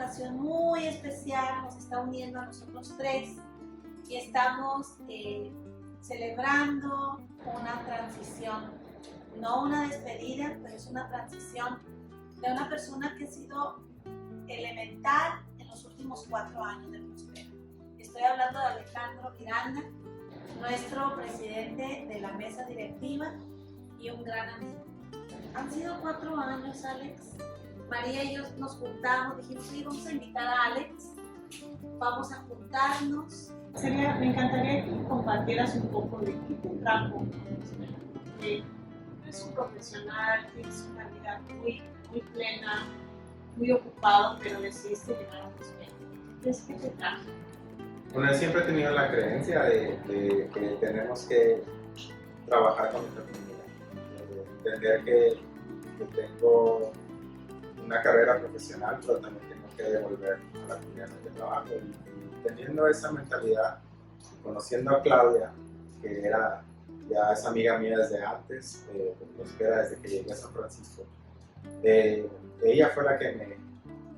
ocasión muy especial, nos está uniendo a nosotros tres y estamos celebrando una transición, no una despedida, pero es una transición de una persona que ha sido elemental en los últimos 4 años de Prospera. Estoy hablando de Alejandro Miranda, nuestro presidente de la mesa directiva y un gran amigo. Han sido 4 años, Alex. María y yo nos juntamos, dijimos, sí, vamos a invitar a Alex, vamos a juntarnos. Me encantaría que compartieras un poco de qué te trajo, que eres un profesional, tienes una vida muy plena, muy ocupado, pero decidiste llegar a Prospera. ¿Qué te trajo? Bueno, yo siempre he tenido la creencia de que tenemos que trabajar con nuestra comunidad, entender que tengo una carrera profesional, pero también tengo que devolver a la comunidad de trabajo. Y teniendo esa mentalidad, conociendo a Claudia, que era ya es amiga mía desde antes, Prospera, desde que llegué a San Francisco, ella fue la que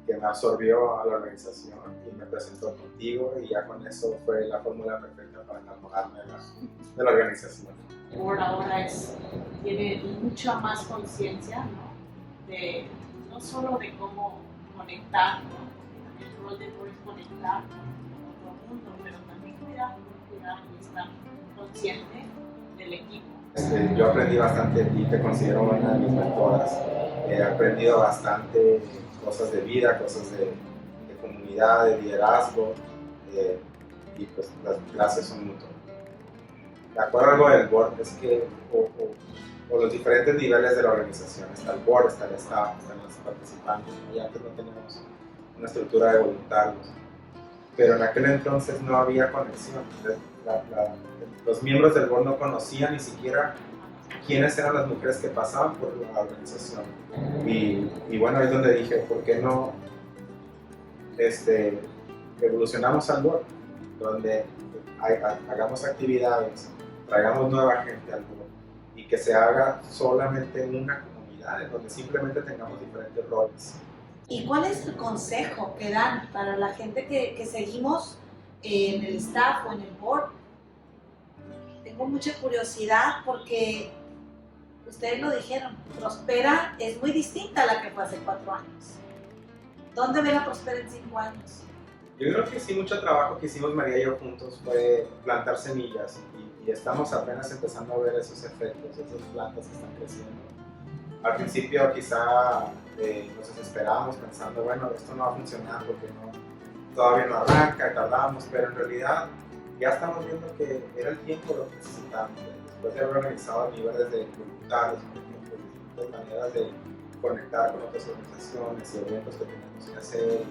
me absorbió a la organización y me presentó contigo, y ya con eso fue la fórmula perfecta para enamorarme de la organización. Ahora tiene mucha más conciencia, ¿no? No solo de cómo conectar, ¿no? El rol de Board es conectar con otro mundo, pero también cuidar y estar consciente del equipo. Yo aprendí bastante de ti, te considero una de mis mentoras. He aprendido bastante cosas de vida, cosas de comunidad, de liderazgo, y pues las clases son mutuas. De acuerdo algo del board, es que o los diferentes niveles de la organización, está el board, está el staff, están los participantes, y antes no teníamos una estructura de voluntarios, pero en aquel entonces no había conexión. Los miembros del board no conocían ni siquiera quiénes eran las mujeres que pasaban por la organización, y bueno, ahí es donde dije, ¿por qué no evolucionamos al board? Donde hagamos actividades, traigamos nueva gente al board, y que se haga solamente en una comunidad en donde simplemente tengamos diferentes roles. ¿Y cuál es el consejo que dan para la gente que seguimos en el staff o en el board? Tengo mucha curiosidad porque ustedes lo dijeron, Prospera es muy distinta a la que fue hace 4 años. ¿Dónde ve la Prospera en 5 años? Yo creo que sí, mucho trabajo que hicimos María y yo juntos fue plantar semillas, y estamos apenas empezando a ver esos efectos, esas plantas que están creciendo. Al principio quizá nos desesperamos pensando, bueno, esto no va a funcionar porque todavía no arranca, tardamos, pero en realidad ya estamos viendo que era el tiempo lo que necesitábamos. Después de haber organizado niveles de voluntarios, por ejemplo, distintas maneras de conectar con otras organizaciones y eventos que tenemos que hacer,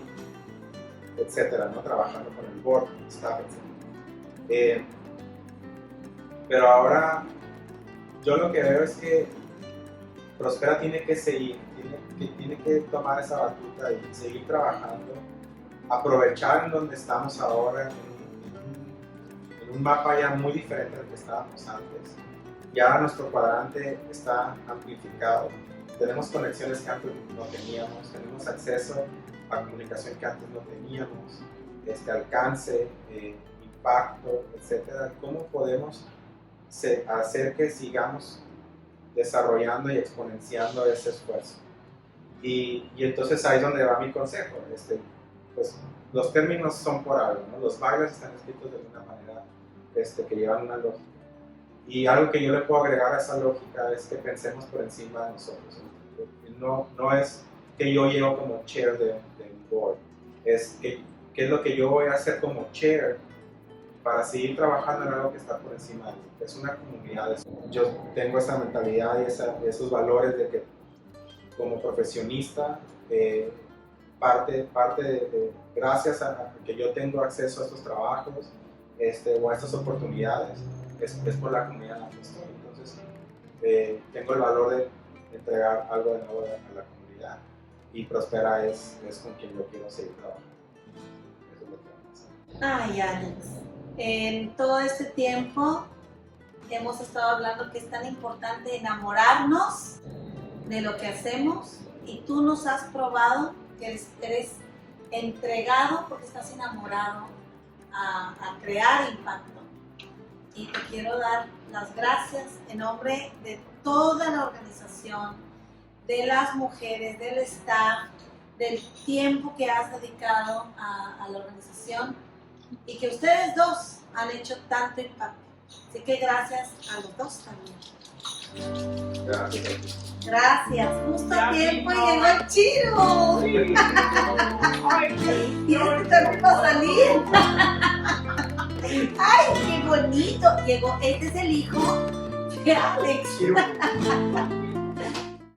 etcétera, ¿no? Trabajando con el board, con el staff, etcétera. Pero ahora yo lo que veo es que Prospera tiene que seguir, tiene que tomar esa batuta y seguir trabajando, aprovechar en donde estamos ahora, en un mapa ya muy diferente al que estábamos antes. Ya nuestro cuadrante está amplificado, tenemos conexiones que antes no teníamos, tenemos acceso a comunicación que antes no teníamos, alcance, impacto, etcétera. ¿Cómo podemos hacer que sigamos desarrollando y exponenciando ese esfuerzo? Y entonces ahí es donde va mi consejo. Pues, los términos son por algo, ¿no? Los bailes están escritos de una manera que llevan una lógica. Y algo que yo le puedo agregar a esa lógica es que pensemos por encima de nosotros. No es que yo llego como chair de un board, es qué es lo que yo voy a hacer como chair para seguir trabajando en algo que está por encima de mí. Es una comunidad. Yo tengo esa mentalidad y esos valores de que como profesionista, gracias a que yo tengo acceso a estos trabajos o a estas oportunidades, es por la comunidad en la que estoy. Entonces, tengo el valor de entregar algo de nuevo a la comunidad, y Prospera es con quien yo quiero seguir trabajando. Eso es lo que vamos a hacer. Ay, Alex, en todo este tiempo hemos estado hablando que es tan importante enamorarnos de lo que hacemos, y tú nos has probado que eres entregado porque estás enamorado a crear impacto. Y te quiero dar las gracias en nombre de toda la organización, de las mujeres, del staff, del tiempo que has dedicado a la organización y que ustedes dos han hecho tanto impacto. Así que gracias a los dos también. Gracias. Gracias. Justo a Ya tiempo vino. llegó el Chiro. Sí. Ay, Y este también va a salir. ¡Ay, qué bonito! Llegó, este es el hijo de Alex. Quiero-